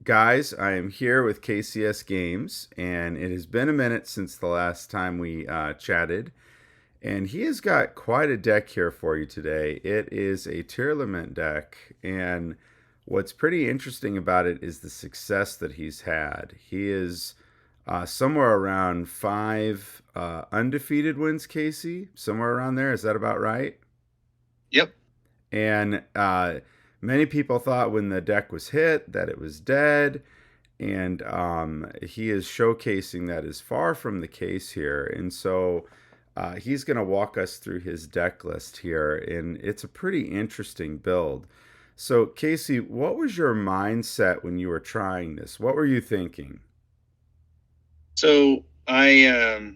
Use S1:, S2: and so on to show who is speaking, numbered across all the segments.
S1: Guys, I am here with KCS Games, and it has been a minute since the last time we chatted. And he has got quite a deck here for you today. It is a Tearlament deck, and what's pretty interesting about it is the success that he's had. He is somewhere around five undefeated wins, Casey, somewhere around there. Is that about right?
S2: Yep.
S1: And many people thought when the deck was hit that it was dead, and he is showcasing that is far from the case here. And so he's going to walk us through his deck list here, and it's a pretty interesting build. So, Casey, what was your mindset when you were trying this? What were you thinking?
S2: So I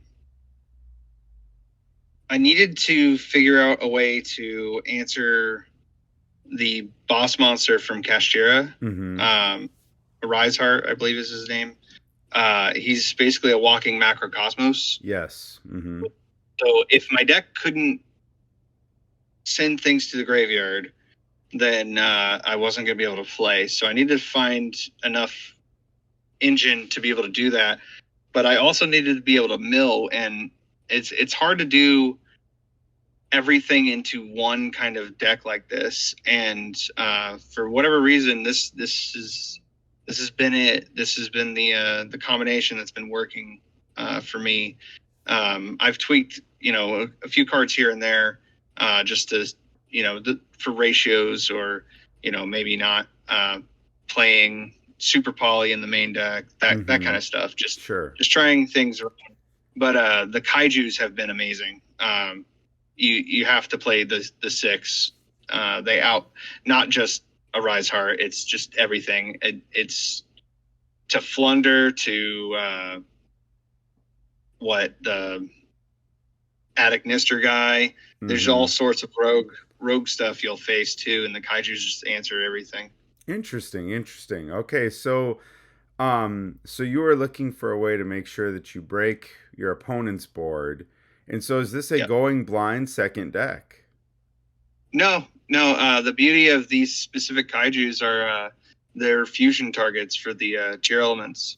S2: needed to figure out a way to answer the boss monster from Kashtira.
S1: Mm-hmm.
S2: Rise Heart, I believe is his name. He's basically a walking macrocosmos.
S1: Yes. Mm-hmm.
S2: So if my deck couldn't send things to the graveyard, then I wasn't going to be able to play. So I needed to find enough engine to be able to do that. But I also needed to be able to mill, and it's hard to do everything into one kind of deck like this. And for whatever reason, this has been it. This has been the combination that's been working for me. I've tweaked, a few cards here and there, just to, for ratios, or, maybe not playing super poly in the main deck, that kind of stuff. Just trying things around. But the kaijus have been amazing. You have to play the six. They out not just a Rise Heart. It's just everything. It's to Flunder, to the Attic Nister guy. Mm-hmm. There's all sorts of rogue stuff you'll face too, and the kaijus just answer everything.
S1: Interesting. Okay, so you were looking for a way to make sure that you break your opponent's board. And so is this a going blind second deck?
S2: No. The beauty of these specific kaijus are their fusion targets for the Tearlaments.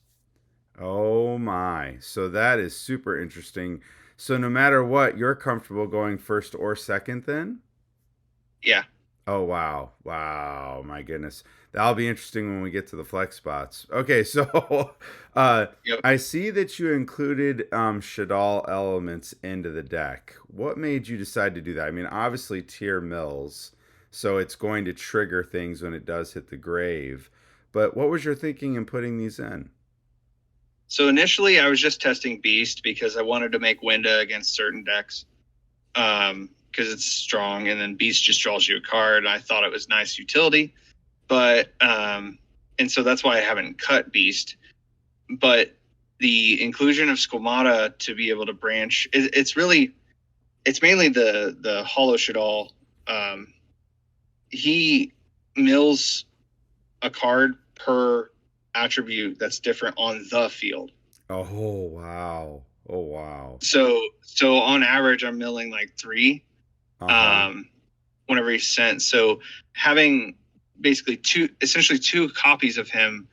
S1: Oh my. So that is super interesting. So no matter what, you're comfortable going first or second then?
S2: Yeah.
S1: Oh, wow. Wow. My goodness. That'll be interesting when we get to the flex spots. Okay, so I see that you included Shadal elements into the deck. What made you decide to do that? I mean, obviously tier mills, so it's going to trigger things when it does hit the grave. But what was your thinking in putting these in?
S2: So initially I was just testing Beast because I wanted to make Winda against certain decks. Because it's strong, and then Beast just draws you a card. I thought it was nice utility, but and so that's why I haven't cut Beast. But the inclusion of Squamata to be able to branch, it's mainly the Hollow Shadal. He mills a card per attribute that's different on the field.
S1: Oh wow! Oh wow!
S2: So on average, I'm milling like 3. Whenever he's sent. So having basically essentially two copies of him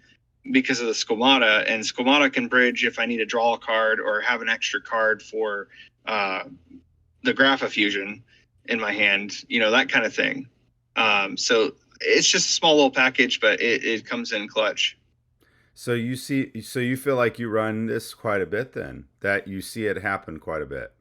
S2: because of the Squamata, and Squamata can bridge if I need to draw a card or have an extra card for the Grapha Fusion in my hand, that kind of thing. So it's just a small little package, but it comes in clutch.
S1: So you feel like you run this quite a bit then, that you see it happen quite a bit.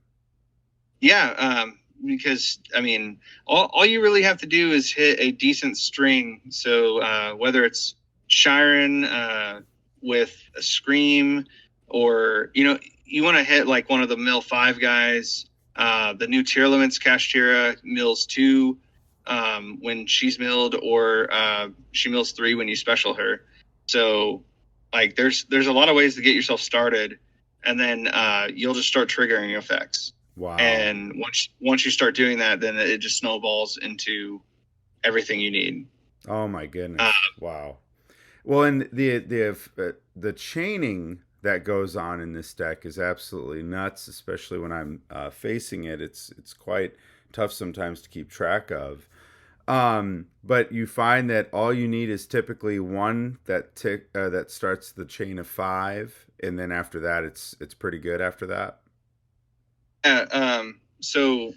S2: Yeah. Because I mean, all you really have to do is hit a decent string. So whether it's Shiren with a Scream, or you want to hit like one of the mill 5 guys. The new Tearlaments Kashtira mills 2 when she's milled, or she mills 3 when you special her. So like there's a lot of ways to get yourself started, and then you'll just start triggering effects.
S1: Wow.
S2: And once you start doing that, then it just snowballs into everything you need.
S1: Oh my goodness! Wow. Well, and the chaining that goes on in this deck is absolutely nuts, especially when I'm facing it. It's quite tough sometimes to keep track of. But you find that all you need is typically one that starts the chain of five, and then after that, it's pretty good after that.
S2: So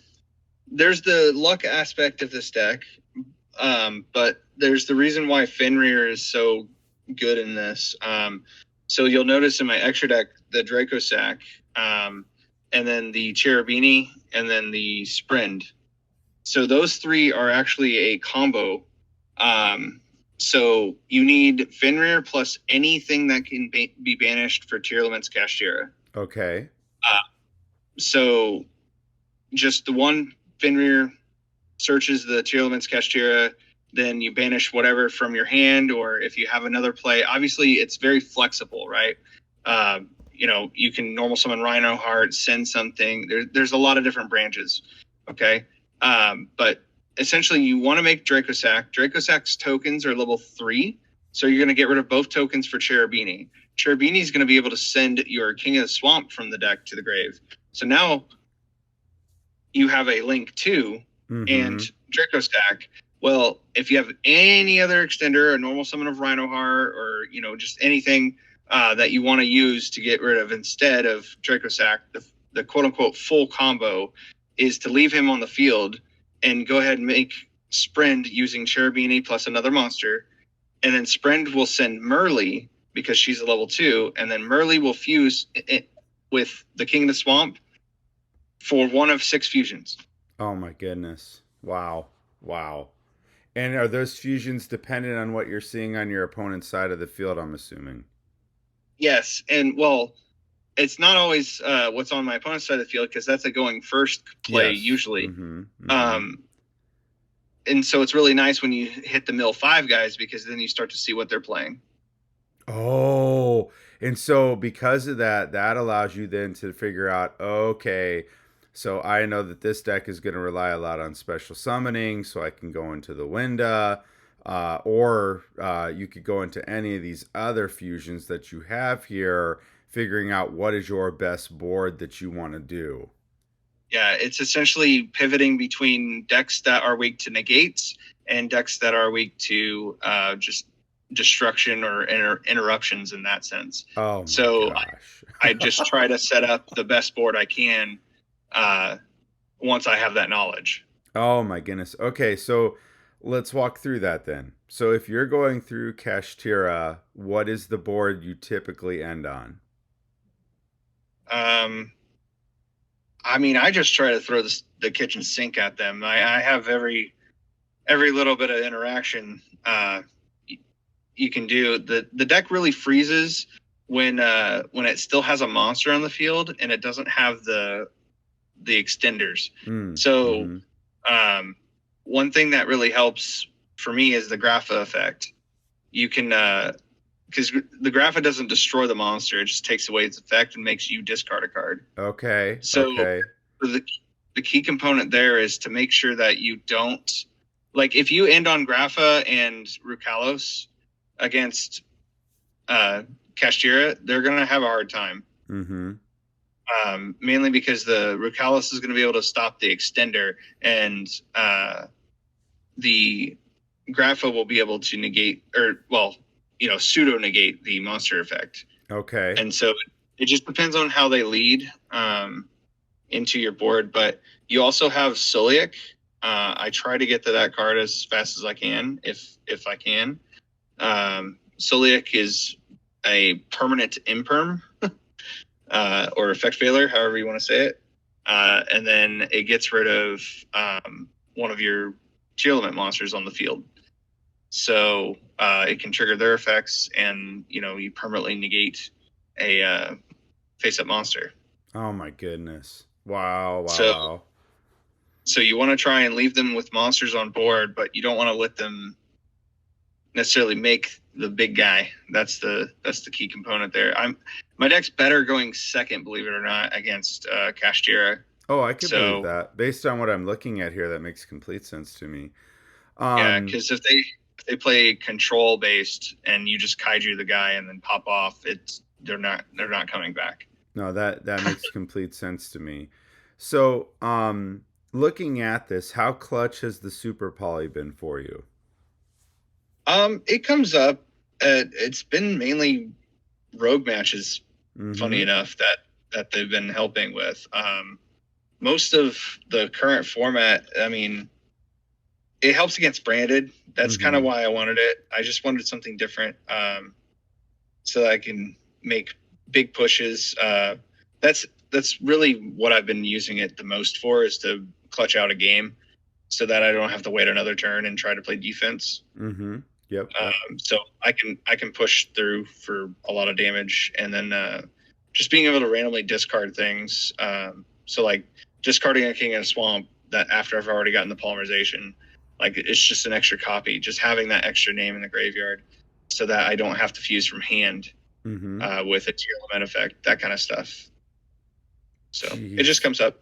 S2: there's the luck aspect of this deck, but there's the reason why Fenrir is so good in this. So you'll notice in my extra deck the Draco Sack, and then the Cherubini, and then the Sprend. So those three are actually a combo. So you need Fenrir plus anything that can be banished for Tearlaments Kashtira.
S1: Okay.
S2: So just the one Fenrir searches the Tearlaments Kashtira, then you banish whatever from your hand, or if you have another play. Obviously, it's very flexible, right? You can normal summon Rhino Heart, send something. There's a lot of different branches, okay? But essentially, you want to make Draco Sack. Draco Sack's tokens are level 3, so you're going to get rid of both tokens for Cherubini. Cherubini is going to be able to send your King of the Swamp from the deck to the grave. So now you have a Link 2 and Draco Stack. Well, if you have any other extender, a normal summon of Rhino Heart, or just anything that you want to use to get rid of instead of Draco Sack, the quote unquote full combo is to leave him on the field and go ahead and make Sprend using Cherubini plus another monster, and then Sprend will send Merly because she's a level 2, and then Merly will fuse it with the King of the Swamp for one of 6 fusions.
S1: Oh my goodness! Wow. And are those fusions dependent on what you're seeing on your opponent's side of the field? I'm assuming.
S2: Yes, and well, it's not always what's on my opponent's side of the field, because that's a going first play usually. And so it's really nice when you hit the mill 5 guys, because then you start to see what they're playing.
S1: Oh, and so because of that, that allows you then to figure out, okay, so I know that this deck is going to rely a lot on special summoning, so I can go into the Winda, or you could go into any of these other fusions that you have here, figuring out what is your best board that you want to do.
S2: Yeah, it's essentially pivoting between decks that are weak to negates and decks that are weak to just destruction or interruptions in that sense.
S1: Oh my
S2: so
S1: gosh.
S2: I just try to set up the best board I can once I have that knowledge.
S1: Oh my goodness. Okay, so let's walk through that then. So if you're going through Kashtira, what is the board you typically end on?
S2: I mean, I just try to throw the kitchen sink at them. I have every little bit of interaction you can do. The deck really freezes when it still has a monster on the field and it doesn't have the extenders. So one thing that really helps for me is the Grapha effect. You can because the Grapha doesn't destroy the monster; it just takes away its effect and makes you discard a card.
S1: Okay.
S2: So
S1: okay.
S2: The key component there is to make sure that you don't, like, if you end on Grapha and Rukalos against Kashtira, they're going to have a hard time. Mainly because the Rukalos is going to be able to stop the extender, and the Grapha will be able to negate, or pseudo negate the monster effect.
S1: Okay.
S2: And so it just depends on how they lead into your board. But you also have Soliak. I try to get to that card as fast as I can, if I can. Soliak is a permanent imperm. Or effect failure, however you want to say it. And then it gets rid of one of your Tearlament monsters on the field. So it can trigger their effects, and you permanently negate a face-up monster.
S1: Oh my goodness. Wow.
S2: So you want to try and leave them with monsters on board, but you don't want to let them necessarily make the big guy. That's the key component there. My deck's better going second, believe it or not, against Kashtira.
S1: Oh, I can believe that. Based on what I'm looking at here, that makes complete sense to me.
S2: Yeah, because if they play control based and you just kaiju the guy and then pop off, they're not coming back.
S1: No, that makes complete sense to me. So, looking at this, how clutch has the Super Poly been for you?
S2: It comes up. It's been mainly rogue matches. Funny
S1: Mm-hmm.
S2: enough, that they've been helping with. Most of the current format. I mean, it helps against branded. That's kind of
S1: Mm-hmm.
S2: why I wanted it. I just wanted something different, so that I can make big pushes. That's really what I've been using it the most for, is to clutch out a game, so that I don't have to wait another turn and try to play defense.
S1: Mm-hmm. Yep. Yep.
S2: So I can push through for a lot of damage, and then just being able to randomly discard things. So like discarding a king in a swamp that after I've already gotten the polymerization, like it's just an extra copy. Just having that extra name in the graveyard, so that I don't have to fuse from hand
S1: Mm-hmm.
S2: with a tier element effect, that kind of stuff. So it just
S1: Jeez.
S2: comes up.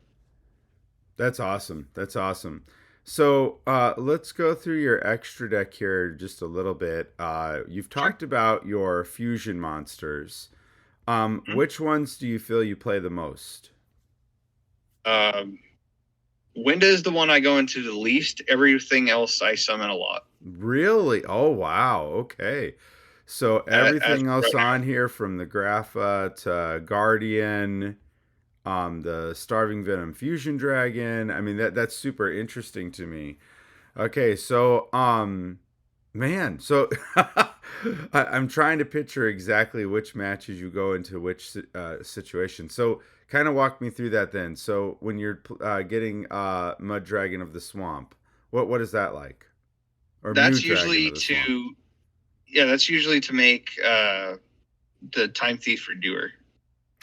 S1: That's awesome. That's awesome. So let's go through your extra deck here just a little bit. You've
S2: Sure.
S1: talked about your fusion monsters.
S2: Mhm.
S1: Which ones do you feel you play the most?
S2: Um, Winda is the one I go into the least. Everything else I summon a lot.
S1: Really? Oh, wow. Okay. So
S2: As
S1: everything else
S2: right
S1: on here from the Grapha to Guardian, the Starving Venom Fusion Dragon. I mean that's super interesting to me. Okay, so man, so I'm trying to picture exactly which matches you go into which situation. So kind of walk me through that then. So when you're getting Mud Dragon of the Swamp, what is that like? Or Mew
S2: that's
S1: Dragon
S2: usually
S1: of the Swamp?
S2: to yeah, that's usually to make the Time Thief Redoer.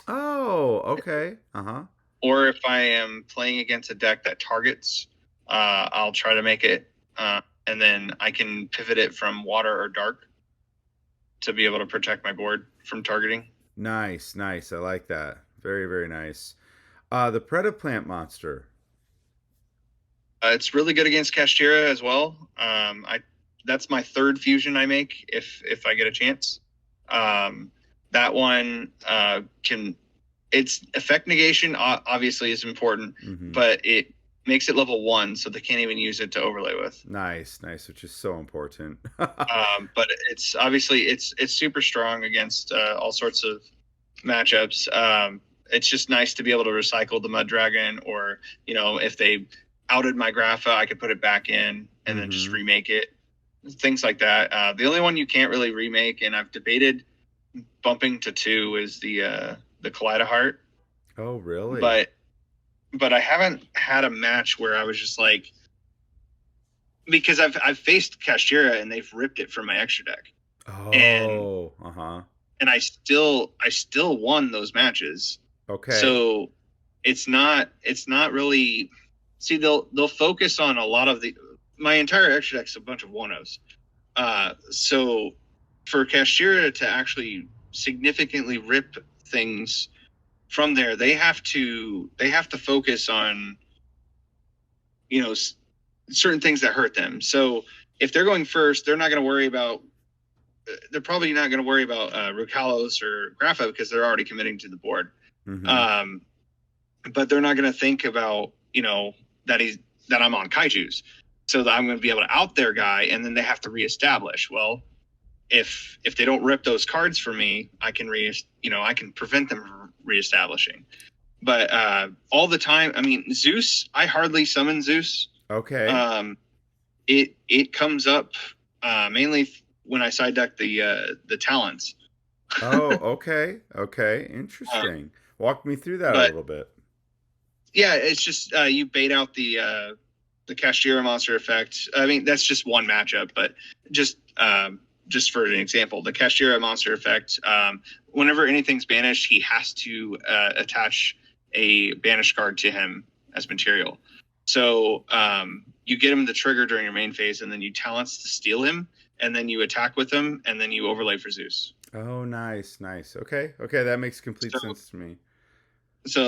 S1: Oh, okay. Uh huh.
S2: Or if I am playing against a deck that targets, I'll try to make it, and then I can pivot it from water or dark to be able to protect my board from targeting.
S1: Nice, nice. I like that. Very, very nice. The Predaplant monster.
S2: It's really good against Kashtira as well. I That's my third fusion I make if I get a chance. Um, that one can its effect negation obviously is important,
S1: Mm-hmm.
S2: but it makes it level 1, so they can't even use it to overlay with.
S1: Nice, nice, which is so important.
S2: But it's obviously it's super strong against all sorts of matchups. It's just nice to be able to recycle the Mud Dragon, or if they outed my Grapha, I could put it back in and then just
S1: Mm-hmm.
S2: remake it. Things like that. The only one you can't really remake, and I've debated bumping to 2, is the Kaleido Heart,
S1: Oh, really?
S2: but I haven't had a match where I was just like, because I've faced Kashtira and they've ripped it from my extra deck, and
S1: Oh, uh-huh.
S2: I still won those matches.
S1: Okay.
S2: So it's not really, see, they'll focus on a lot of the my entire extra deck's a bunch of one-ohs. So for Kashira to actually significantly rip things from there, they have to focus on you know certain things that hurt them. So if they're going first, they're probably not going to worry about Rukalos or Grapha, because they're already committing to the board.
S1: Mm-hmm.
S2: Um, but they're not going to think about that I'm on Kaiju's, so that I'm going to be able to out their guy, and then they have to reestablish. Well, if they don't rip those cards for me, I can prevent them from reestablishing. But all the time, I mean, Zeus, I hardly summon Zeus.
S1: Okay.
S2: Um, it comes up mainly when I side deck the talents.
S1: Oh, okay. Okay.
S2: uh,
S1: Interesting. Walk me through that a
S2: but
S1: little bit.
S2: yeah, it's just you bait out the Kashtira monster effect. I mean, that's just one matchup, but just just for an example, the Kashtira monster effect. Whenever anything's banished, he has to attach a banished card to him as material. So you get him the trigger during your main phase, and then you talents to steal him, and then you attack with him, and then you overlay for Zeus.
S1: Oh, nice, nice. Okay. Okay, that makes complete
S2: So
S1: sense to me.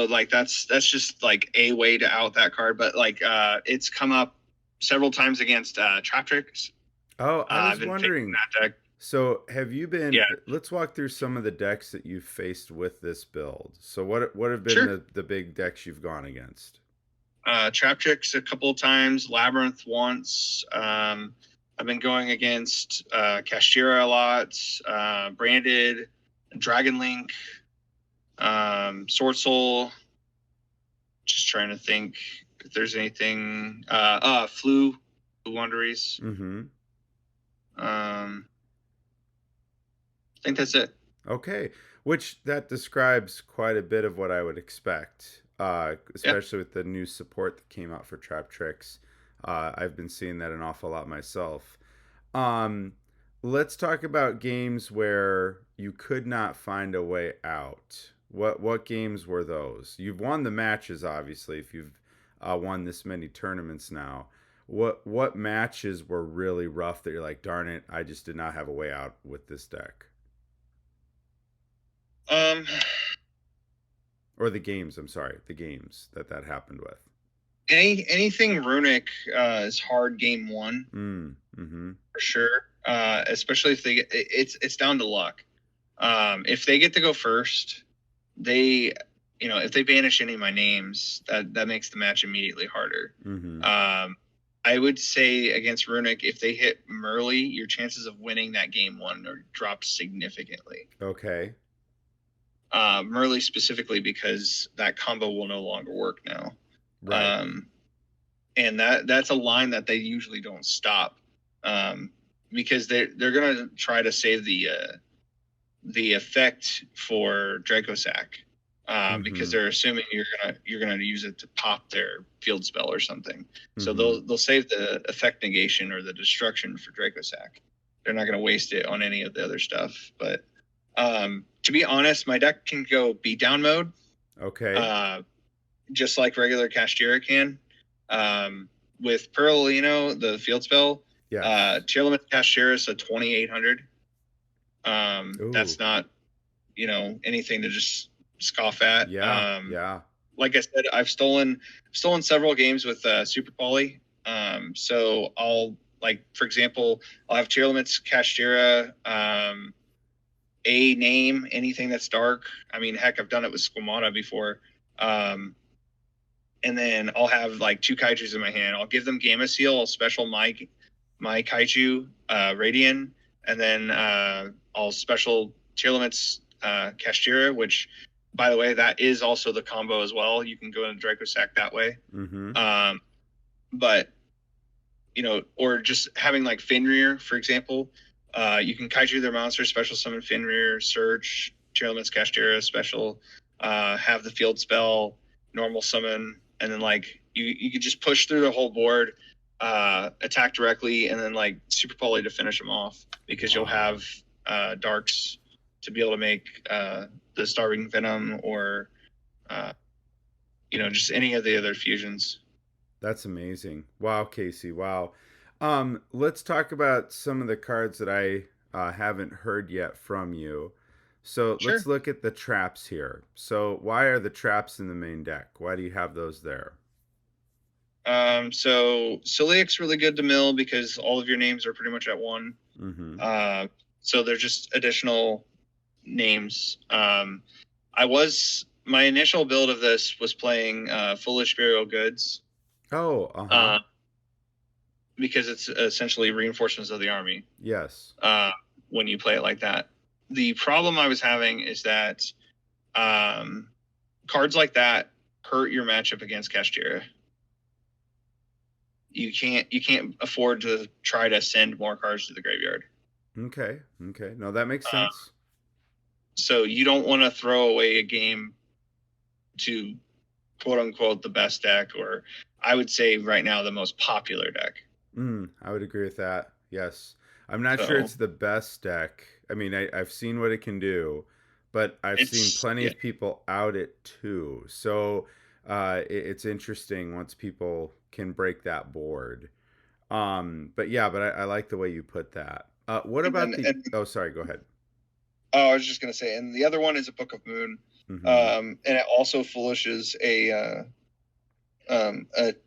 S2: like that's just like a way to out that card, but like it's come up several times against Trap Tricks.
S1: Oh, I
S2: I've
S1: was
S2: been facing
S1: wondering.
S2: that deck.
S1: So, have you been?
S2: Yeah,
S1: Let's walk through some of the decks that you've faced with this build. So, what have been
S2: sure.
S1: the big decks you've gone against?
S2: Trap Tricks a couple of times, Labyrinth once. I've been going against Kashtira a lot, Branded, Dragon Link, Sword Soul. Just trying to think if there's anything. Flu Wanderies.
S1: Mm-hmm.
S2: I think that's it.
S1: Okay, which that describes quite a bit of what I would expect,
S2: Yeah.
S1: especially with the new support that came out for Trap Tricks. I've been seeing that an awful lot myself. Um, let's talk about games where you could not find a way out. What games were those? You've won the matches, obviously, if you've won this many tournaments now. What matches were really rough that you're like, darn it, I just did not have a way out with this deck?
S2: Um,
S1: Or the games, I'm sorry, the games that happened with.
S2: anything runic is hard game one
S1: Mm-hmm.
S2: for sure. Especially if they get it's down to luck. If they get to go first, they if they banish any of my names, that makes the match immediately harder.
S1: Mm-hmm.
S2: I would say against Runic, if they hit Merly, your chances of winning that game one are dropped significantly.
S1: Okay.
S2: Merly specifically because that combo will no longer work now.
S1: Right.
S2: And that's a line that they usually don't stop, because they're gonna try to save the effect for Dracosac, because they're assuming you're gonna use it to pop their field spell or something. So they'll save the effect negation or the destruction for Dracosac. They're not gonna waste it on any of the other stuff. But to be honest, my deck can go beatdown mode.
S1: Okay.
S2: Just like regular Kashtira can. With Perlino, the field spell,
S1: Yeah.
S2: Tearlaments Kashtira is a 2,800.
S1: Ooh.
S2: That's not, anything to just scoff at.
S1: Yeah. Yeah.
S2: Like I said, I've stolen several games with Super Poly. So for example, I'll have Tearlaments Kashtira, a name, anything that's dark. I mean, heck, I've done it with Squamata before. And then I'll have like two kaijus in my hand. I'll give them Gamma Seal. I'll special my kaiju, Radian, and then I'll special Tearlaments Kashtira, which, by the way, that is also the combo as well. You can go into Dracosac that way.
S1: Mm-hmm.
S2: But or just having like Fenrir, for example, you can kaiju their monster, special summon Fenrir, search Tearlaments Kashtira, special, have the field spell, normal summon, and then like you could just push through the whole board, attack directly, and then like Super Poly to finish them off, because you'll have darks to be able to make the Starving Venom or just any of the other fusions.
S1: That's amazing. Wow, Casey. Wow. Let's talk about some of the cards that I haven't heard yet from you. So
S2: Sure.
S1: let's look at the traps here. So why are the traps in the main deck? Why do you have those there?
S2: So Celiac's really good to mill because all of your names are pretty much at one.
S1: Mm-hmm.
S2: So they're just additional names. My initial build of this was playing Foolish Burial Goods.
S1: Oh, uh-huh.
S2: Because it's essentially reinforcements of the army.
S1: Yes.
S2: When you play it like that. The problem I was having is that cards like that hurt your matchup against Kashtira. You can't afford to try to send more cards to the graveyard.
S1: Okay. No, that makes sense.
S2: So you don't want to throw away a game to quote unquote the best deck, or I would say right now the most popular deck.
S1: I would agree with that. Yes. I'm not sure it's the best deck. I mean, I've seen what it can do, but I've seen plenty of people out it too. So it's interesting once people can break that board. But I like the way you put that. What about oh, sorry, go ahead.
S2: Oh, I was just going to say, and the other one is a Book of Moon.
S1: Mm-hmm.
S2: And it also foolishes a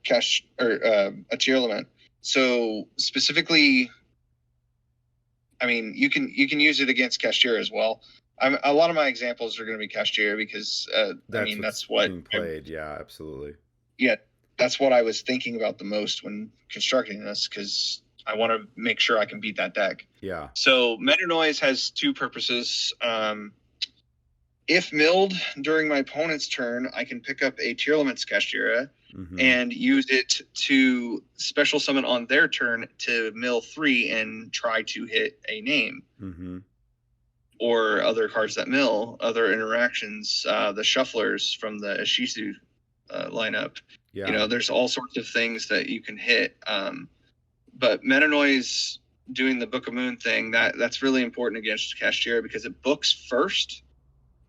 S2: cash or a Tearlament. So specifically, I mean, you can use it against Kashtira as well. A lot of my examples are going to be Kashtira because that's what
S1: being played. Yeah, absolutely.
S2: Yeah, that's what I was thinking about the most when constructing this, because I want to make sure I can beat that deck.
S1: Yeah.
S2: So Meta Noise has two purposes. If milled during my opponent's turn, I can pick up a Tearlaments Kashtira and use it to special summon on their turn to mill 3 and try to hit a name. Or other cards that mill, other interactions, the Shufflers from the Ishizu lineup.
S1: Yeah.
S2: You know, there's all sorts of things that you can hit. But Meta Noise doing the Book of Moon thing, that's really important against Kashtira because it books first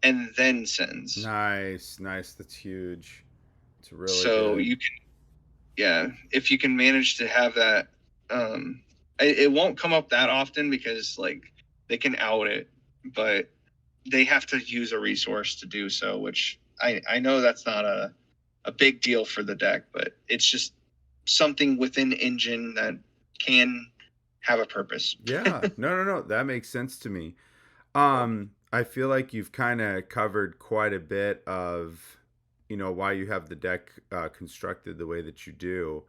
S2: and then sends.
S1: Nice. That's huge. It's really
S2: so
S1: good.
S2: You can, if you can manage to have that, it won't come up that often because like they can out it, but they have to use a resource to do so, which I know that's not a big deal for the deck, but it's just something within engine that can have a purpose.
S1: Yeah. No. That makes sense to me. I feel like you've kind of covered quite a bit of, why you have the deck constructed the way that you do.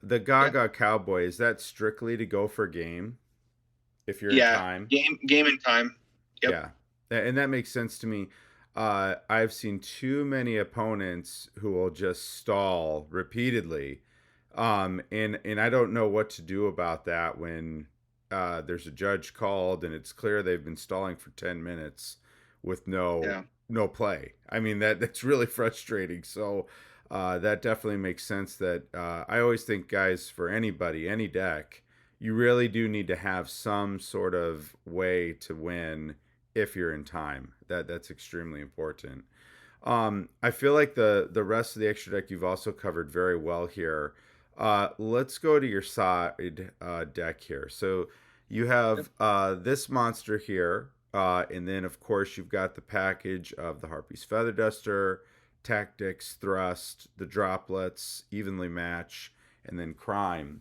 S1: The Gaga Cowboy, is that strictly to go for game if you're in time?
S2: Game in time. Yep.
S1: Yeah. And that makes sense to me. I've seen too many opponents who will just stall repeatedly. And I don't know what to do about that when there's a judge called and it's clear they've been stalling for 10 minutes with no play. I mean, that's really frustrating. So that definitely makes sense. That I always think, guys, for anybody, any deck, you really do need to have some sort of way to win if you're in time. That's extremely important. I feel like the rest of the extra deck you've also covered very well here. Let's go to your side deck here. So you have this monster here, and then of course you've got the package of the Harpy's Feather Duster, Tactics, Thrust, the Droplets, Evenly Match, and then Crime.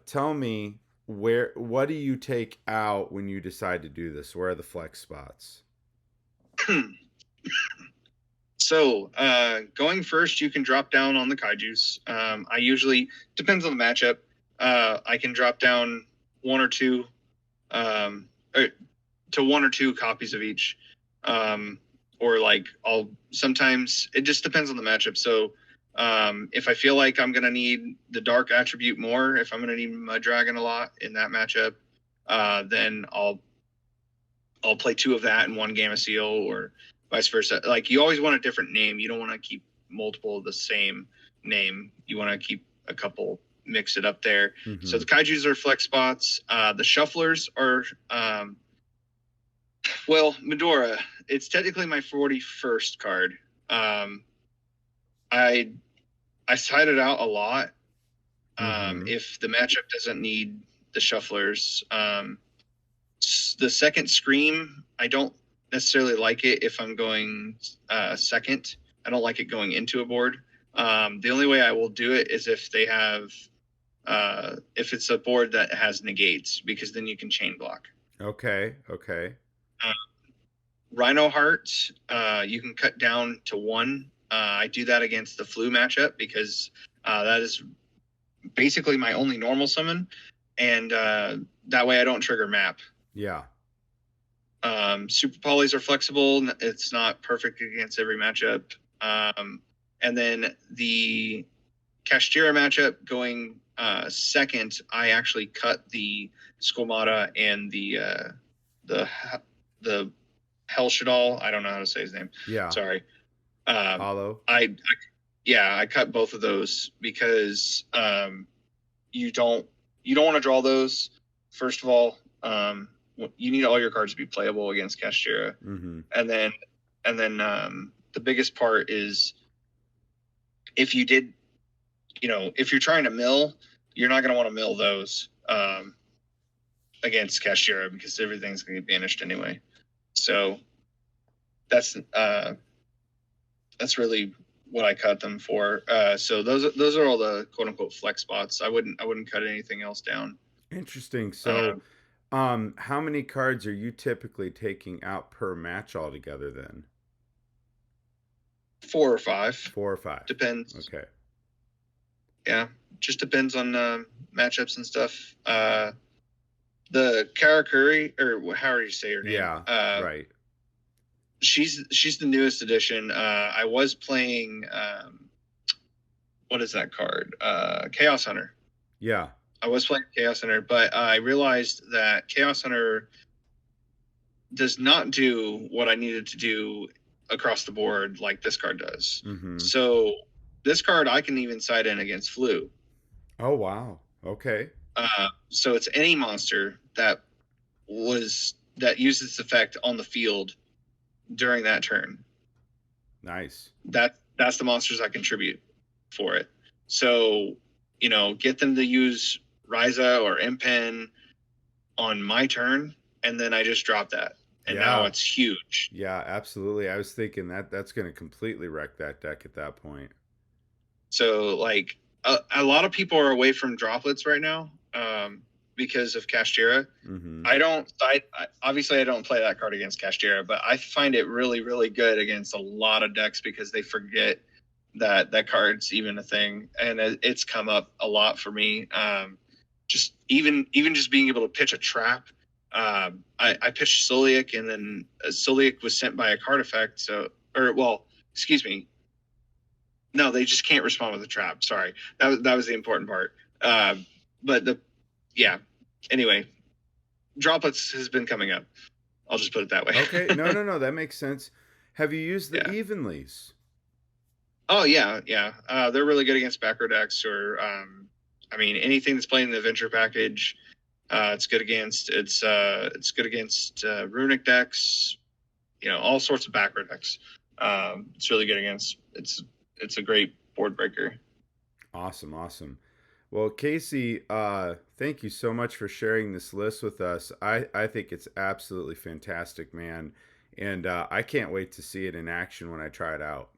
S1: Tell me, what do you take out when you decide to do this? Where are the flex spots?
S2: So, going first, you can drop down on the Kaijus. I usually, depends on the matchup, I can drop down one or two, to one or two copies of each. Or like sometimes it just depends on the matchup. So, if I feel like I'm going to need the dark attribute more, if I'm going to need Mud Dragon a lot in that matchup, then I'll play 2 of that in one Gamma Seal, or vice versa. Like, you always want a different name. You don't want to keep multiple of the same name. You want to keep a couple, mix it up there. So the Kaijus are flex spots. The Shufflers are, Medora. It's technically my 41st card. I side it out a lot. If the matchup doesn't need the Shufflers, the second Scream, I don't necessarily like it if I'm going second. I don't like it going into a board. The only way I will do it is if they have, if it's a board that has negates, because then you can chain block.
S1: Okay.
S2: Rhino Heart, you can cut down to 1. I do that against the Flu matchup because that is basically my only normal summon, and that way I don't trigger map.
S1: Yeah.
S2: Super Polys are flexible. It's not perfect against every matchup. And then the Kashtira matchup going second, I actually cut the Squamata and the Hell Shadal. I don't know how to say his name.
S1: Yeah.
S2: Sorry.
S1: Hollow.
S2: I cut both of those because you don't want to draw those. First of all, you need all your cards to be playable against Kashtira. And then the biggest part is if you did, if you're trying to mill, you're not going to want to mill those against Kashtira because everything's going to get banished anyway. So that's really what I cut them for. So those are all the quote unquote flex spots. I wouldn't cut anything else down.
S1: Interesting. So, how many cards are you typically taking out per match altogether then?
S2: 4 or 5.
S1: 4 or 5.
S2: Depends.
S1: Okay.
S2: Yeah, just depends on matchups and stuff. The Karakuri, or how do you say her name?
S1: Yeah, right.
S2: She's the newest addition. I was playing what is that card? Chaos Hunter.
S1: Yeah.
S2: I was playing Chaos Hunter, but I realized that Chaos Hunter does not do what I needed to do across the board like this card does.
S1: Mm-hmm.
S2: So this card I can even side in against Flu.
S1: Oh, wow. Okay.
S2: So it's any monster that used its effect on the field during that turn.
S1: Nice.
S2: That's the monsters I contribute for it. So, get them to use Ryza or Impen on my turn, and then I just drop that. And now it's huge.
S1: Yeah, absolutely. I was thinking that's going to completely wreck that deck at that point.
S2: So, like, a lot of people are away from droplets right now because of Kashtira.
S1: Mm-hmm.
S2: Obviously I don't play that card against Kashtira, but I find it really, really good against a lot of decks because they forget that card's even a thing, and it's come up a lot for me. Just even just being able to pitch a trap. I pitched Soliak, and then Soliak was sent by a card effect. Excuse me. No, they just can't respond with a trap. Sorry, that was the important part. Anyway, droplets has been coming up. I'll just put it that way.
S1: Okay, no, that makes sense. Have you used the Evenlies?
S2: Oh yeah. They're really good against backer decks, or anything that's playing the adventure package. It's good against runic decks. All sorts of backer decks. It's really good against. It's a great board breaker.
S1: Awesome. Well, Casey, thank you so much for sharing this list with us. I think it's absolutely fantastic, man. And I can't wait to see it in action when I try it out.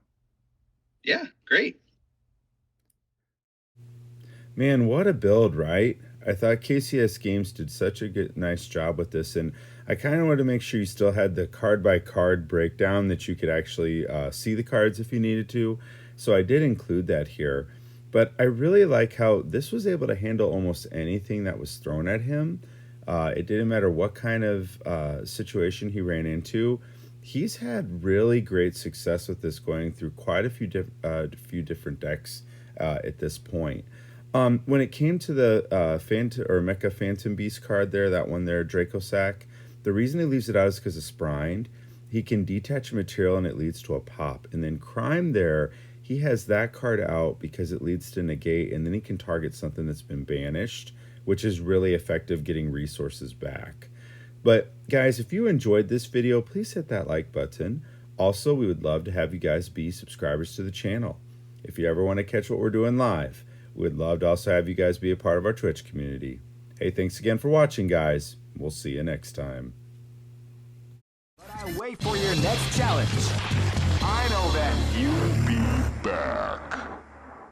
S2: Yeah, great.
S1: Man, what a build, right? I thought KCSGAMEZ did such a nice job with this, and I kind of wanted to make sure you still had the card-by-card breakdown that you could actually see the cards if you needed to. So I did include that here. But I really like how this was able to handle almost anything that was thrown at him. It didn't matter what kind of situation he ran into. He's had really great success with this, going through quite a few different decks at this point. When it came to the Mecha Phantom Beast card there, that one there, Dracosac, the reason he leaves it out is because of Sprined. He can detach material and it leads to a pop. And then Crime there, he has that card out because it leads to negate, and then he can target something that's been banished, which is really effective getting resources back. But guys, if you enjoyed this video, please hit that like button. Also, we would love to have you guys be subscribers to the channel. If you ever want to catch what we're doing live, we would love to also have you guys be a part of our Twitch community. Hey, thanks again for watching, guys. We'll see you next time.
S3: But I wait for your next challenge. I know that you'll be back.